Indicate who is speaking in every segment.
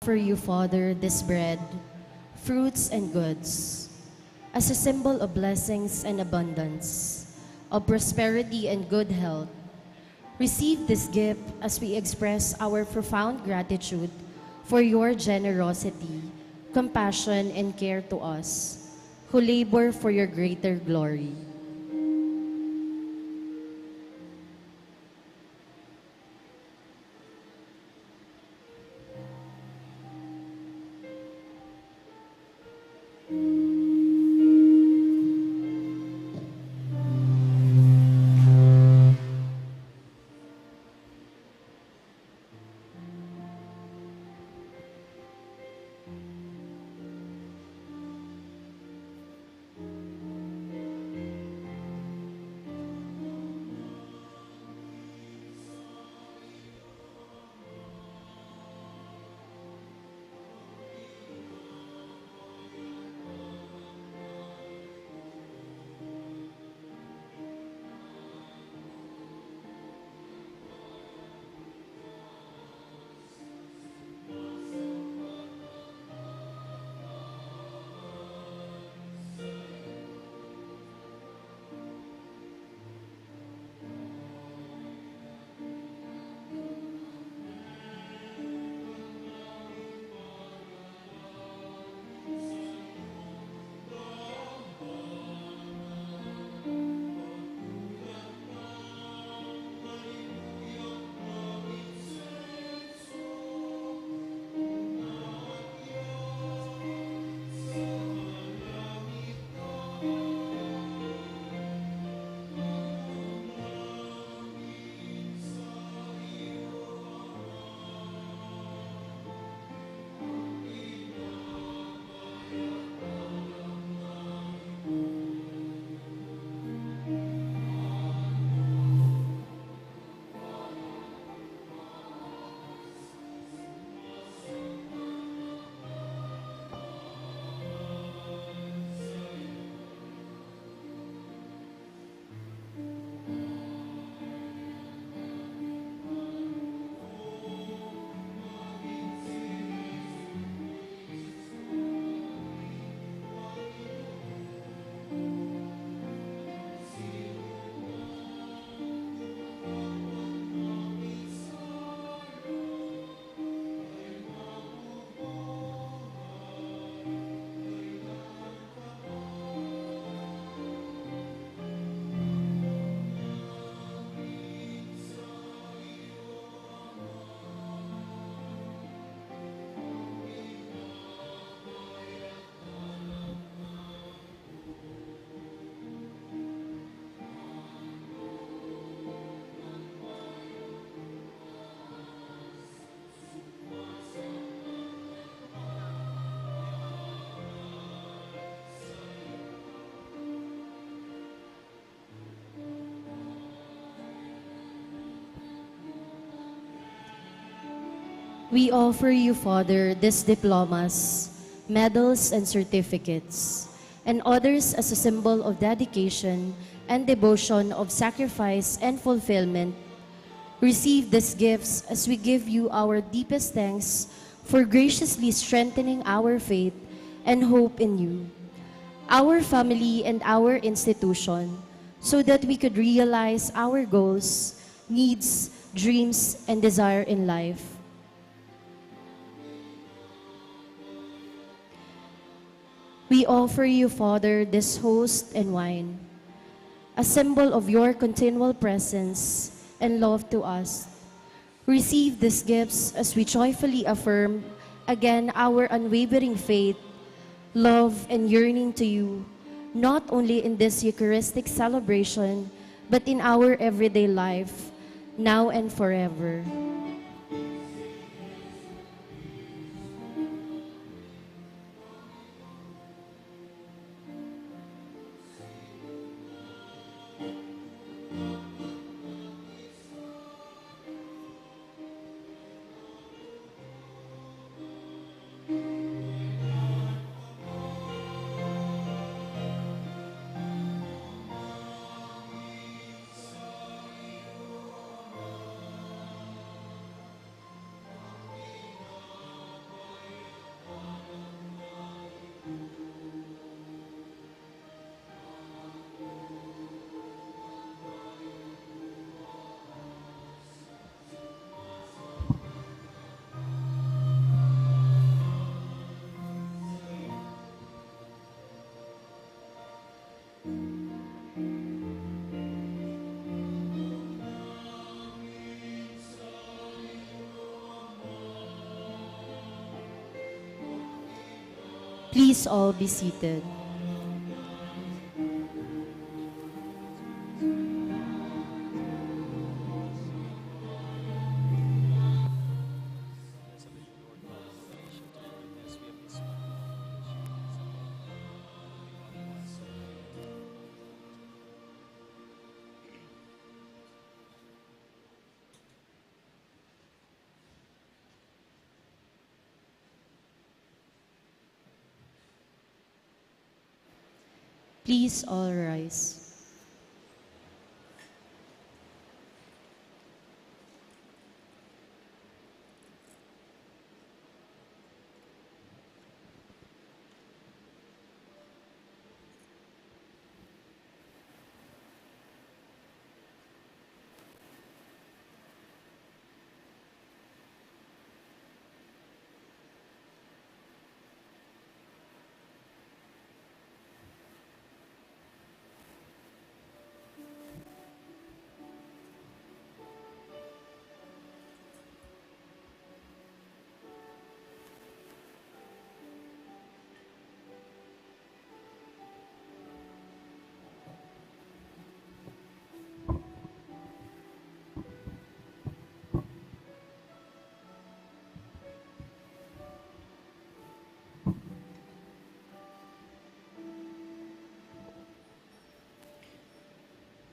Speaker 1: For you, Father, this bread, fruits and goods, as a symbol of blessings and abundance, of prosperity and good health. Receive this gift as we express our profound gratitude for your generosity, compassion, and care to us, who labor for your greater glory. We offer you, Father, these diplomas, medals, and certificates, and others as a symbol of dedication and devotion of sacrifice and fulfillment. Receive these gifts as we give you our deepest thanks for graciously strengthening our faith and hope in you, our family, and our institution, so that we could realize our goals, needs, dreams, and desire in life. We offer you, Father, this host and wine, a symbol of your continual presence and love to us. Receive these gifts as we joyfully affirm again our unwavering faith, love, and yearning to you, not only in this Eucharistic celebration, but in our everyday life, now and forever. Please all be seated. Please all rise.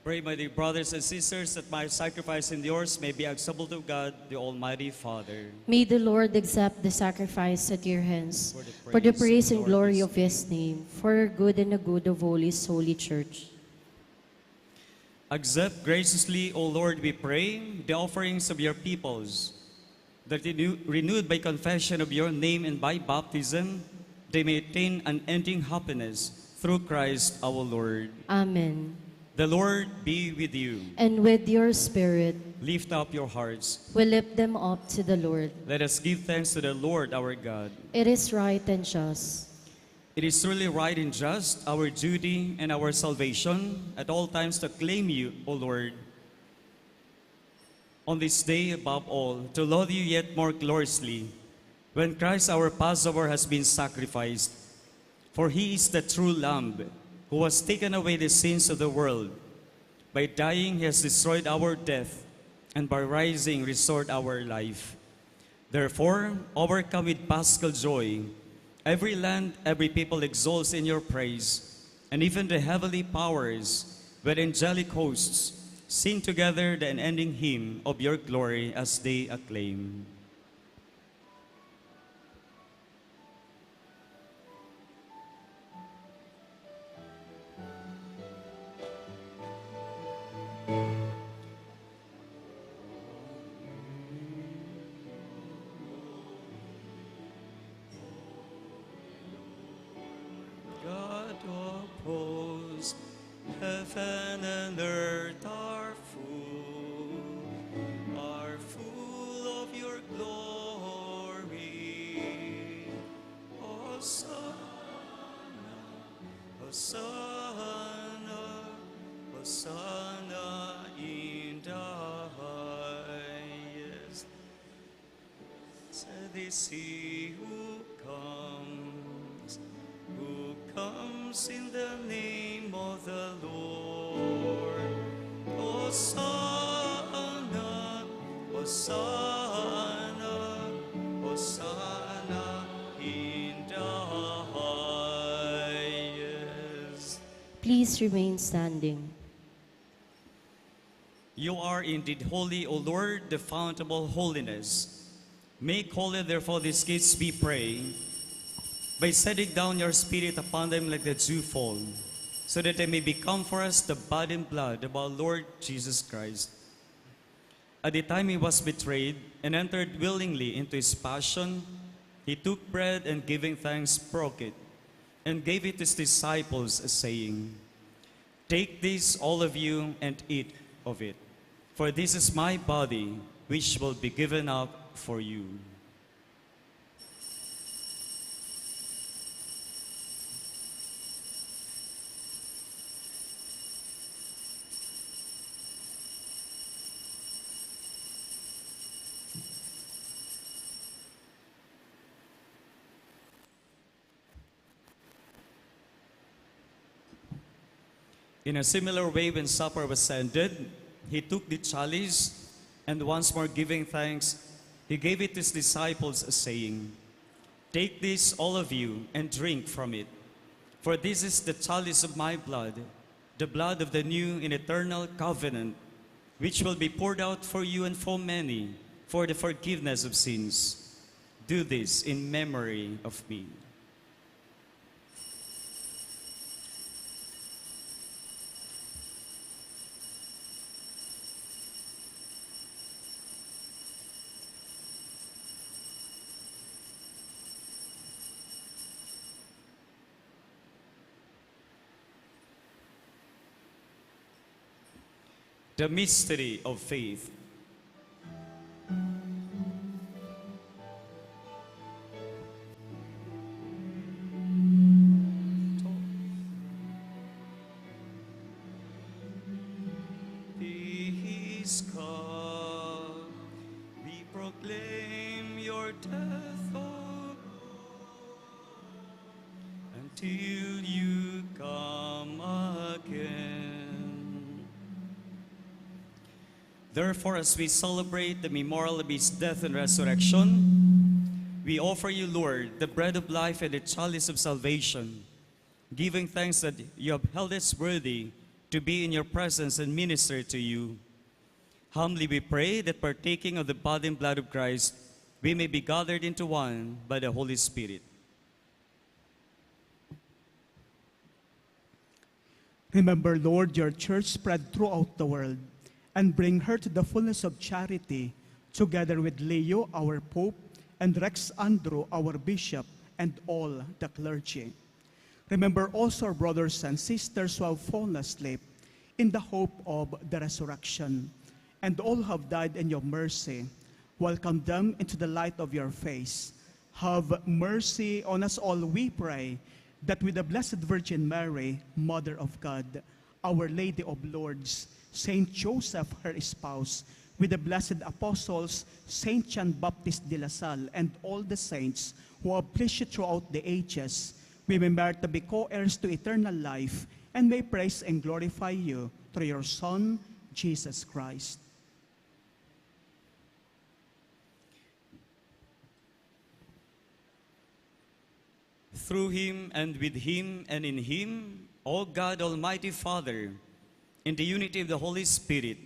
Speaker 2: Pray, my dear brothers and sisters, that my sacrifice and yours may be acceptable to God, the Almighty Father.
Speaker 1: May the Lord accept the sacrifice at your hands for the praise and glory of his name, for our good and the good of all his holy church.
Speaker 2: Accept graciously, O Lord, we pray, the offerings of your peoples, that renewed by confession of your name and by baptism, they may attain unending happiness through Christ our Lord.
Speaker 1: Amen.
Speaker 2: The Lord be with you.
Speaker 1: And with your spirit,
Speaker 2: Lift up your hearts.
Speaker 1: we lift them up to the Lord.
Speaker 2: Let us give thanks to the Lord our God.
Speaker 1: It is right and just.
Speaker 2: It is truly right and just, our duty and our salvation, at all times to claim you, O Lord. On this day, above all, to laud you yet more gloriously, when Christ our Passover has been sacrificed. For he is the true Lamb, who has taken away the sins of the world. By dying, he has destroyed our death, and by rising, restored our life. Therefore, overcome with paschal joy, every land, every people exalts in your praise, and even the heavenly powers, with angelic hosts, sing together the unending hymn of your glory as they acclaim. God of hosts, heaven and earth are full of your glory. Hosanna, Hosanna, Hosanna in the highest. Said is he who comes in the name of the Lord. Hosanna, Hosanna, Hosanna in the highest.
Speaker 1: Please remain standing.
Speaker 2: You are indeed holy, O Lord, the fount of all holiness. Make holy, therefore, these gifts, we pray, by sending down your Spirit upon them like the dewfall, so that they may become for us the body and blood of our Lord Jesus Christ. At the time he was betrayed and entered willingly into his passion, he took bread and giving thanks broke it, and gave it to his disciples, saying, "Take this, all of you, and eat of it, for this is my body, which will be given up for you." In a similar way, when supper was ended, he took the chalice, and once more giving thanks, he gave it to his disciples, saying, "Take this, all of you, and drink from it. For this is the chalice of my blood, the blood of the new and eternal covenant, which will be poured out for you and for many for the forgiveness of sins. Do this in memory of me." The mystery of faith. Peace come, we proclaim your death, O until you come again. Therefore, as we celebrate the memorial of his death and resurrection, we offer you, Lord, the bread of life and the chalice of salvation, giving thanks that you have held us worthy to be in your presence and minister to you. Humbly we pray that partaking of the body and blood of Christ, we may be gathered into one by the Holy Spirit.
Speaker 3: Remember, Lord, your church spread throughout the world, and bring her to the fullness of charity, together with Leo, our Pope, and Rex Andrew, our Bishop, and all the clergy. Remember also our brothers and sisters who have fallen asleep in the hope of the resurrection, and all who have died in your mercy. Welcome them into the light of your face. Have mercy on us all, we pray, that with the Blessed Virgin Mary, Mother of God, Our Lady of Lourdes, Saint Joseph, her spouse, with the blessed apostles, Saint Jean-Baptiste de la Salle, and all the saints who have pleased you throughout the ages, we may merit to be co-heirs to eternal life, and may praise and glorify you through your Son, Jesus Christ.
Speaker 2: Through him, and with him, and in him, O God, Almighty Father, in the unity of the Holy Spirit,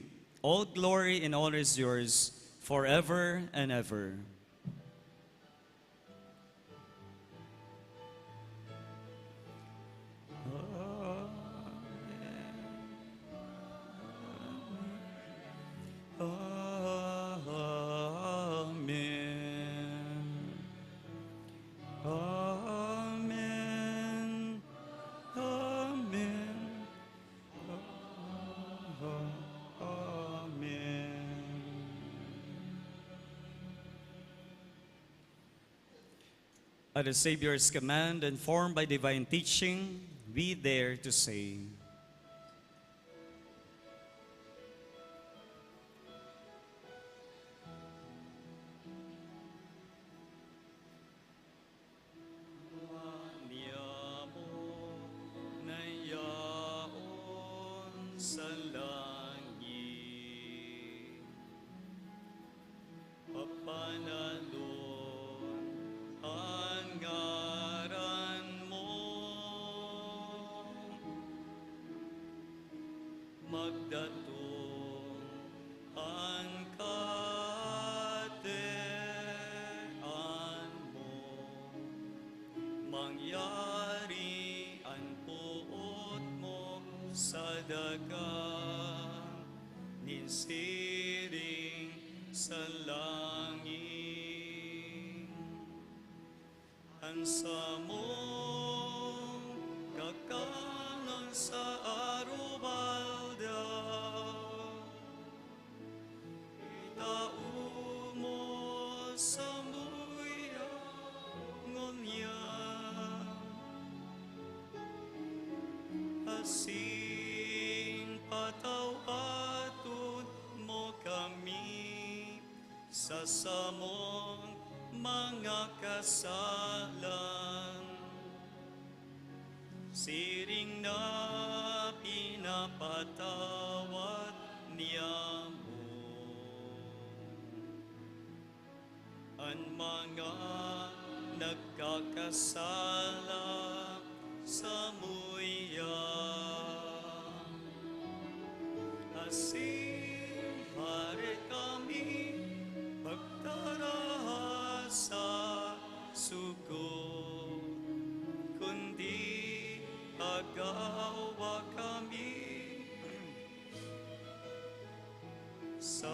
Speaker 2: all glory and honor is yours forever and ever. At the Savior's command, and formed by divine teaching, we dare to say, sa langit, papanalon ang ngaran mo, magdatong ang katean mo, mangyari ang puot mo sa dagang ninsiring sa langit. Hansa mong kakanon sa arubalda, itao mo sa muyangon niya, asin patawatod mo kami sa samong mga kasalan, siring na pinag pinapatawad niya mo ang mga nagkakasala sa muya. Asihari kami pagdarahas sa sugo, kundi agawa kami sa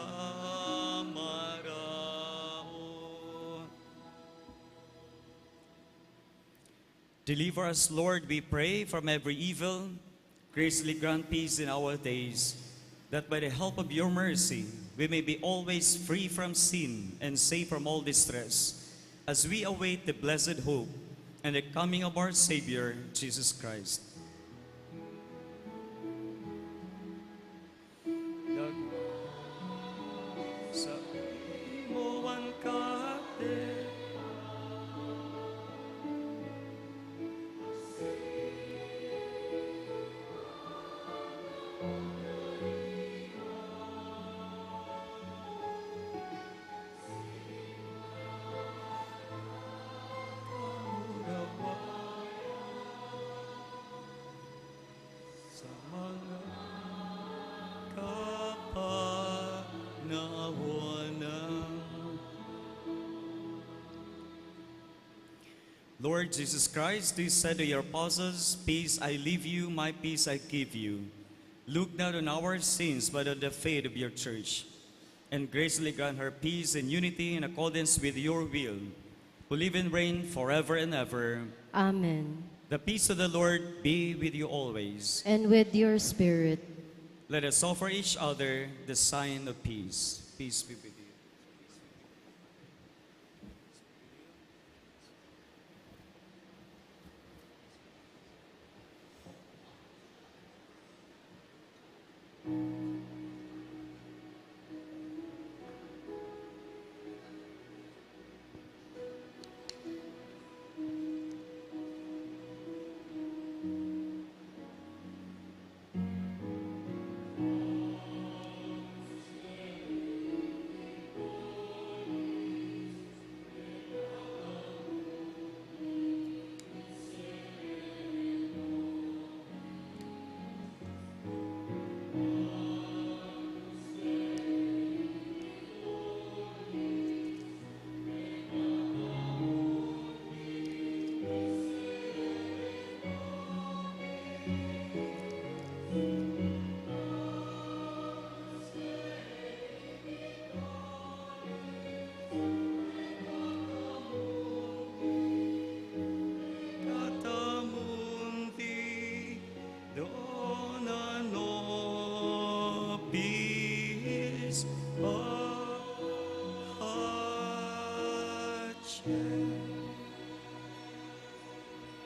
Speaker 2: marao. Deliver us, Lord, we pray, from every evil. Graciously grant peace in our days, that by the help of your mercy, we may be always free from sin and safe from all distress, as we await the blessed hope and the coming of our Savior, Jesus Christ. Sa imuwan kate, sa mga kapanawanan. Lord Jesus Christ, you said to your apostles, "Peace I leave you, my peace I give you." Look not on our sins, but on the faith of your church, and graciously grant her peace and unity in accordance with your will, who live and reign forever and ever.
Speaker 1: Amen.
Speaker 2: The peace of the Lord be with you always.
Speaker 1: And with your spirit.
Speaker 2: Let us offer each other the sign of peace. Peace be with you.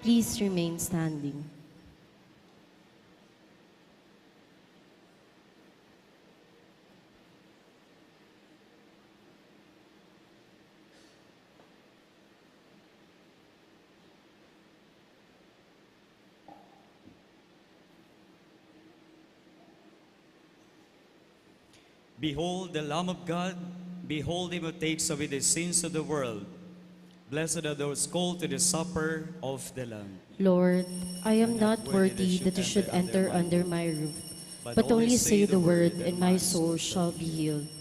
Speaker 1: Please remain standing.
Speaker 2: Behold the Lamb of God, behold him who takes away the sins of the world. Blessed are those called to the supper of the Lamb.
Speaker 1: Lord, I am not worthy that you should enter under my roof, but only say the word, and my soul shall be healed.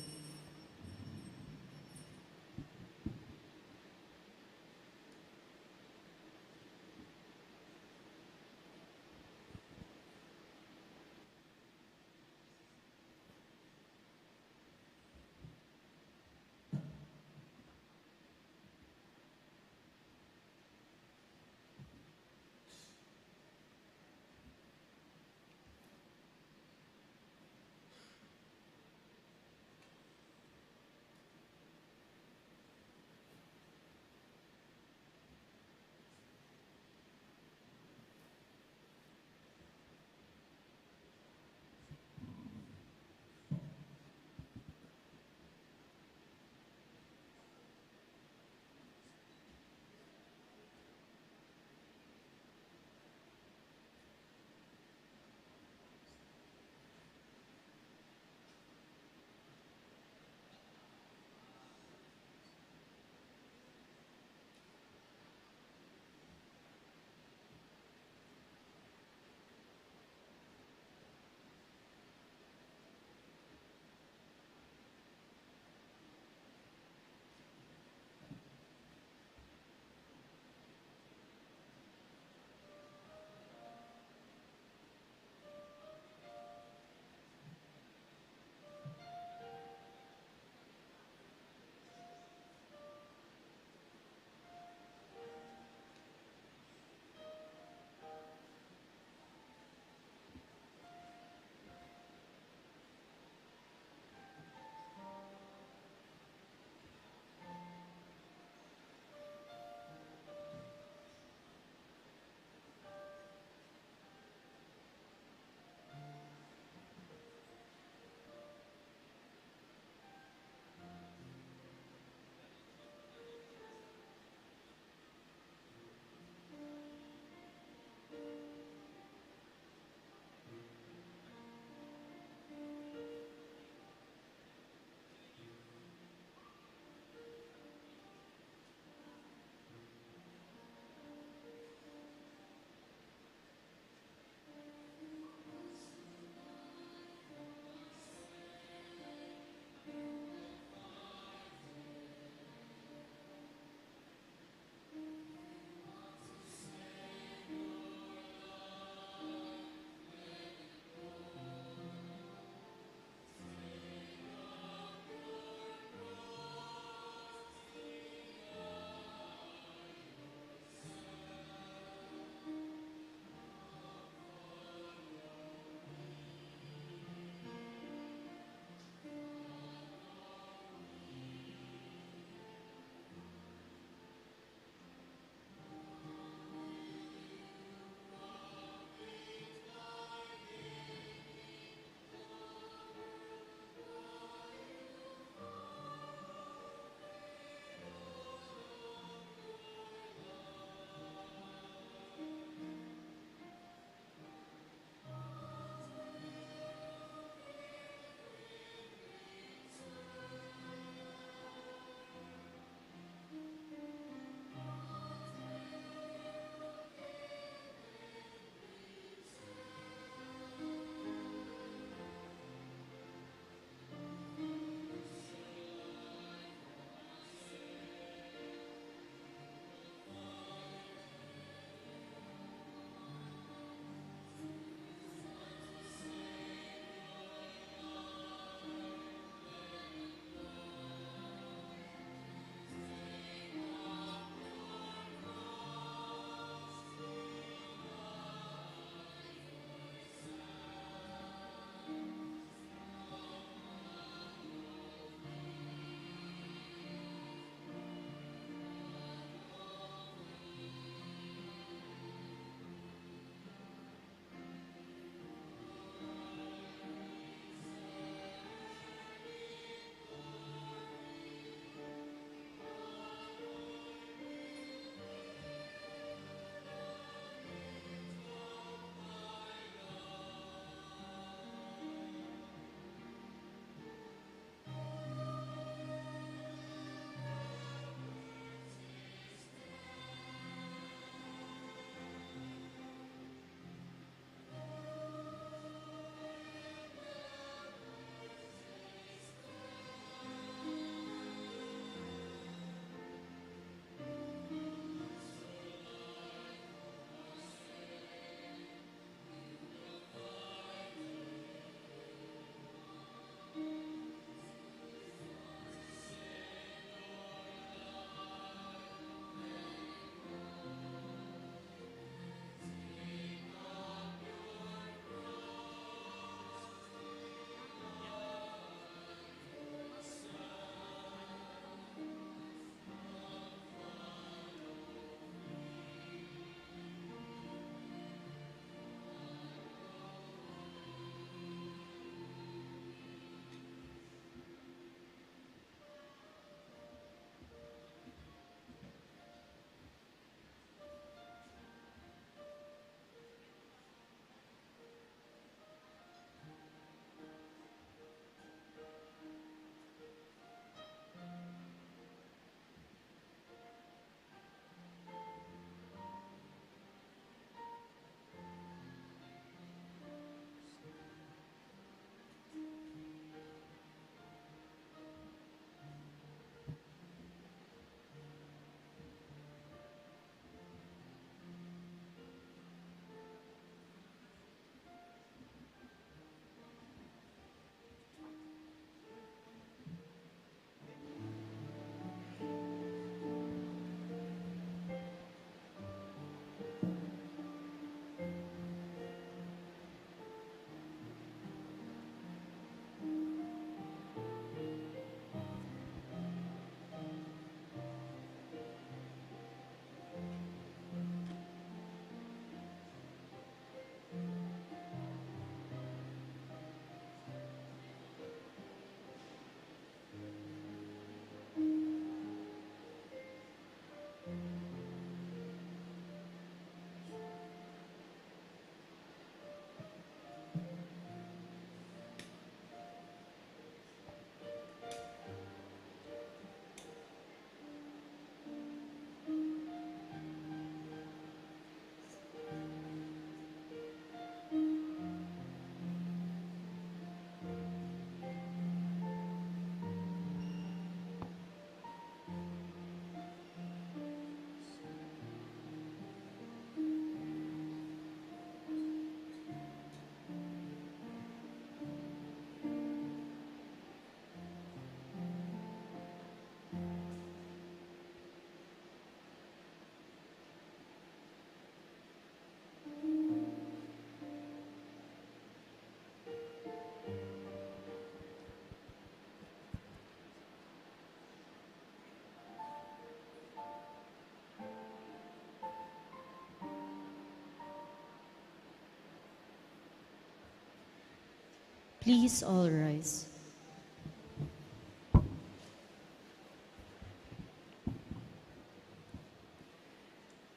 Speaker 1: Please all rise.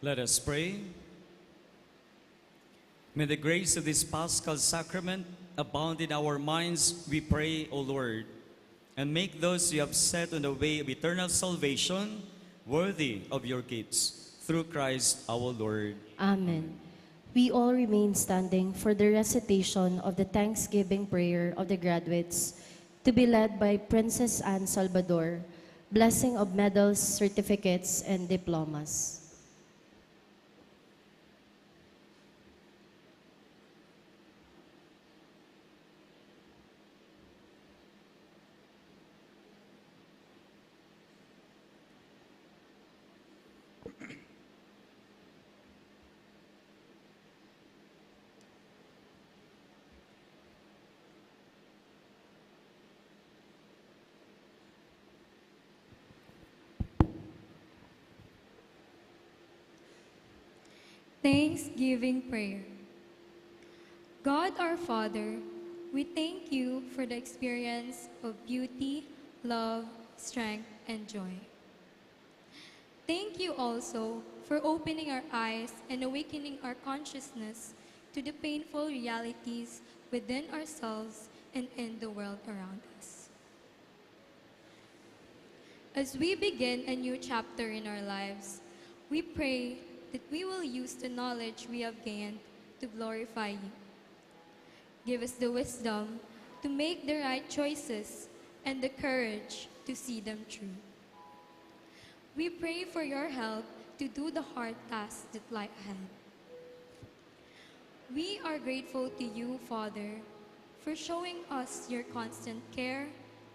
Speaker 2: Let us pray. May the grace of this Paschal Sacrament abound in our minds, we pray, O Lord, and make those you have set on the way of eternal salvation worthy of your gifts. Through Christ our Lord.
Speaker 1: Amen. We all remain standing for the recitation of the Thanksgiving prayer of the graduates to be led by Princess Anne Salvador, blessing of medals, certificates, and diplomas.
Speaker 4: Thanksgiving prayer. God our Father, we thank you for the experience of beauty, love, strength, and joy. Thank you also for opening our eyes and awakening our consciousness to the painful realities within ourselves and in the world around us. As we begin a new chapter in our lives, we pray that we will use the knowledge we have gained to glorify you. Give us the wisdom to make the right choices and the courage to see them through. We pray for your help to do the hard tasks that lie ahead. We are grateful to you, Father, for showing us your constant care,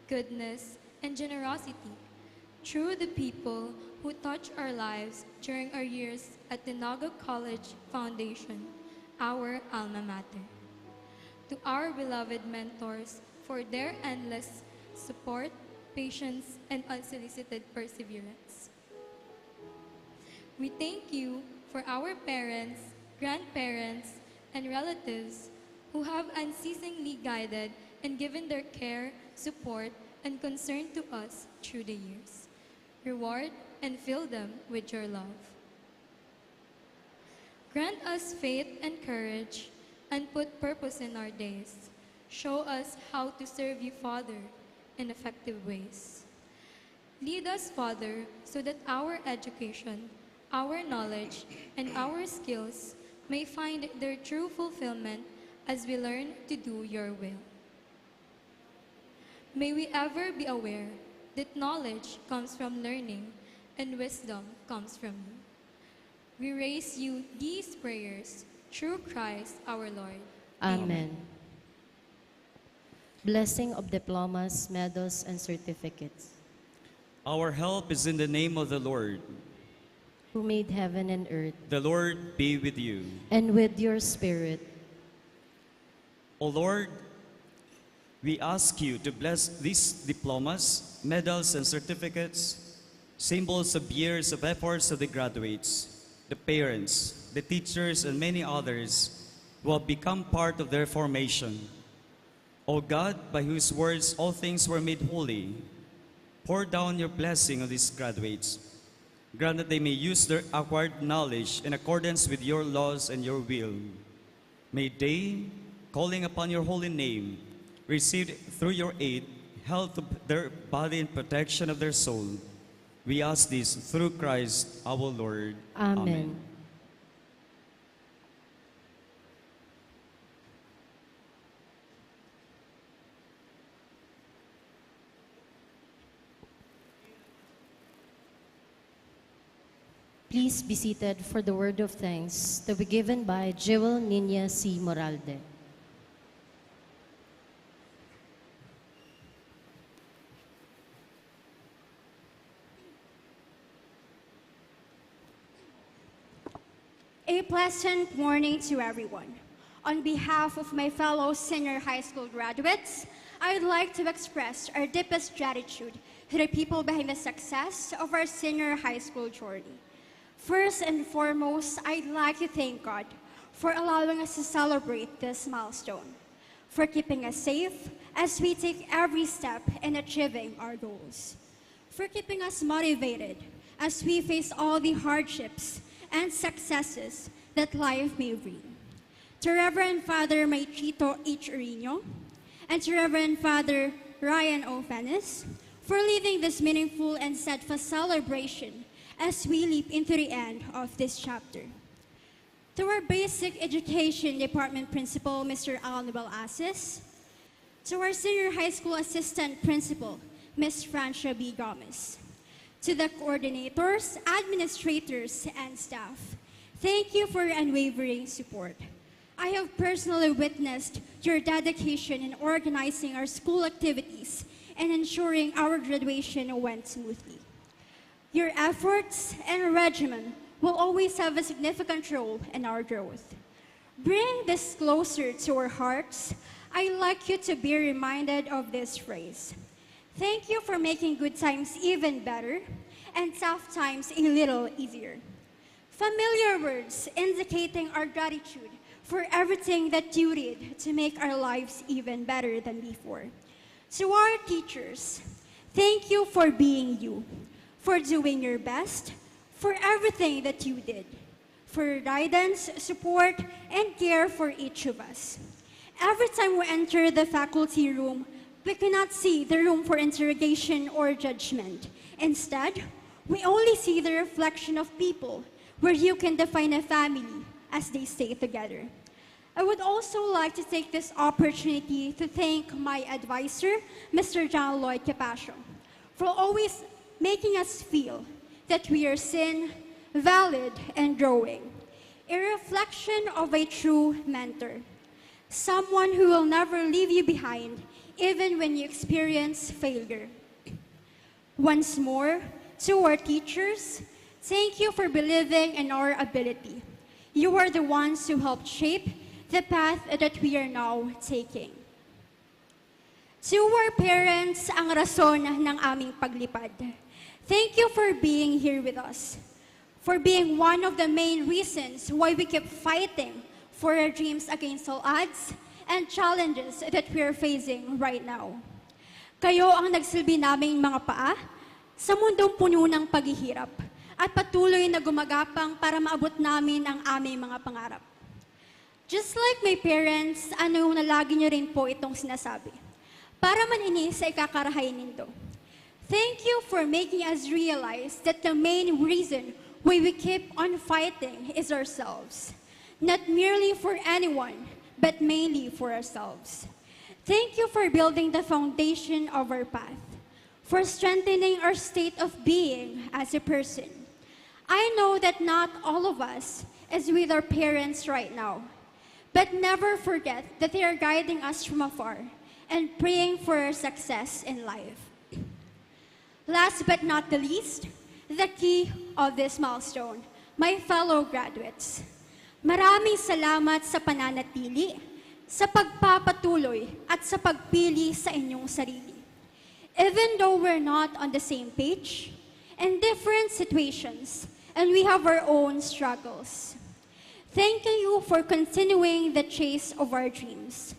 Speaker 4: goodness, and generosity through the people who touch our lives during our years at the Naga College Foundation, our alma mater. To our beloved mentors for their endless support, patience, and unsolicited perseverance. We thank you for our parents, grandparents, and relatives who have unceasingly guided and given their care, support, and concern to us through the years. Reward and fill them with your love. Grant us faith and courage and put purpose in our days. Show us how to serve you, Father, in effective ways. Lead us, Father, so that our education, our knowledge, and our skills may find their true fulfillment as we learn to do your will. May we ever be aware that knowledge comes from learning and wisdom comes from you. We raise you these prayers through Christ our Lord.
Speaker 1: Amen. Blessing of diplomas, medals, and certificates.
Speaker 2: Our help is in the name of the Lord.
Speaker 1: Who made heaven and earth.
Speaker 2: The Lord be with you.
Speaker 1: And with your spirit.
Speaker 2: O Lord, we ask you to bless these diplomas, medals, and certificates, symbols of years of efforts of the graduates, the parents, the teachers, and many others who have become part of their formation. O God, by whose words all things were made holy, pour down your blessing on these graduates. Grant that they may use their acquired knowledge in accordance with your laws and your will. May they, calling upon your holy name, receive through your aid health of their body and protection of their soul. We ask this through Christ our Lord.
Speaker 1: Amen. Please be seated for the word of thanks to be given by 𝗪𝗚𝗔
Speaker 5: A pleasant morning to everyone. On behalf of my fellow senior high school graduates, I would like to express our deepest gratitude to the people behind the success of our senior high school journey. First and foremost, I'd like to thank God for allowing us to celebrate this milestone. for keeping us safe as we take every step in achieving our goals, for keeping us motivated as we face all the hardships and successes that life may bring. To Reverend Father 𝗏𝗏 and to Reverend Father Ryan O. Fennis for leading this meaningful and steadfast celebration as we leap into the end of this chapter. To our Basic Education Department Principal, Mr. 𝗏𝗏𝗏𝗡𝗏, to our Senior High School Assistant Principal, Ms. Francia B. Gomez, to the coordinators, administrators, and staff, thank you for your unwavering support. I have personally witnessed your dedication in organizing our school activities and ensuring our graduation went smoothly. Your efforts and regimen will always have a significant role in our growth. Bring this closer to our hearts. I'd like you to be reminded of this phrase. Thank you for making good times even better and tough times a little easier. Familiar words indicating our gratitude for everything that you did to make our lives even better than before. To our teachers, thank you for being you, for doing your best, for everything that you did, for guidance, support, and care for each of us. Every time we enter the faculty room, we cannot see the room for interrogation or judgment. Instead, we only see the reflection of people where you can define a family as they stay together. I would also like to take this opportunity to thank my advisor, Mr. John Lloyd Capascio, for always making us feel that we are seen, valid, and growing. A reflection of a true mentor. Someone who will never leave you behind, even when you experience failure. Once more, to our teachers, thank you for believing in our ability. You are the ones who helped shape the path that we are now taking. To our parents, ang rason ng aming paglipad. Thank you for being here with us, for being one of the main reasons why we keep fighting for our dreams against all odds and challenges that we are facing right now. Kayo ang nagsilbi naming mga paa sa mundong puno ng paghihirap at patuloy na gumagapang para maabot namin ang aming mga pangarap. Just like my parents, ano yung nalagi nyo rin po itong sinasabi. Para manini sa ikakarahay nindo. Thank you for making us realize that the main reason why we keep on fighting is ourselves. Not merely for anyone, but mainly for ourselves. Thank you for building the foundation of our path, for strengthening our state of being as a person. I know that not all of us is with our parents right now, but never forget that they are guiding us from afar and praying for our success in life. Last but not the least, the key of this milestone, my fellow graduates. Maraming salamat sa pananatili, sa pagpapatuloy at sa pagpili sa inyong sarili. Even though we're not on the same page, in different situations, and we have our own struggles. Thank you for continuing the chase of our dreams.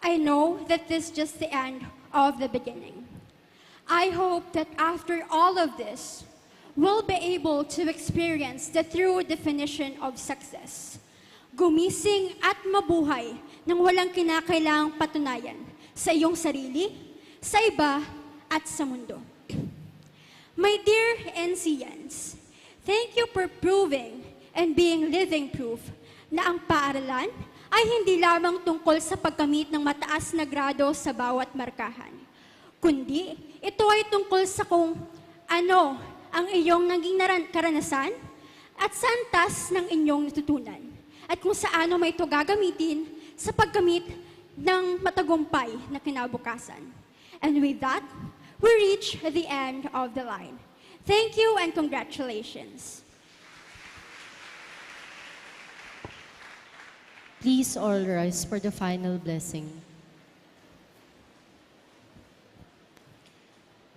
Speaker 5: I know that this is just the end of the beginning. I hope that after all of this, we'll be able to experience the true definition of success. Gumising at mabuhay nang walang kinakailangang patunayan sa iyong sarili, sa iba, at sa mundo. My dear NCNs, thank you for proving and being living proof na ang paaralan ay hindi lamang tungkol sa pagkamit ng mataas na grado sa bawat markahan, kundi ito ay tungkol sa kung ano ang iyong naging karanasan at santas ng inyong natutunan at kung saano may ito gagamitin sa pagkamit ng matagumpay na kinabukasan. And with that, we reach the end of the line. Thank you and congratulations.
Speaker 1: Please all rise for the final blessing.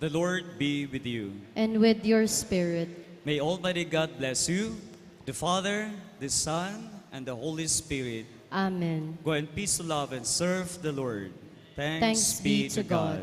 Speaker 2: The Lord be with you.
Speaker 1: And with your spirit.
Speaker 2: May Almighty God bless you, the Father, the Son, and the Holy Spirit.
Speaker 1: Amen.
Speaker 2: Go in peace to love and serve the Lord.
Speaker 1: Thanks be to God.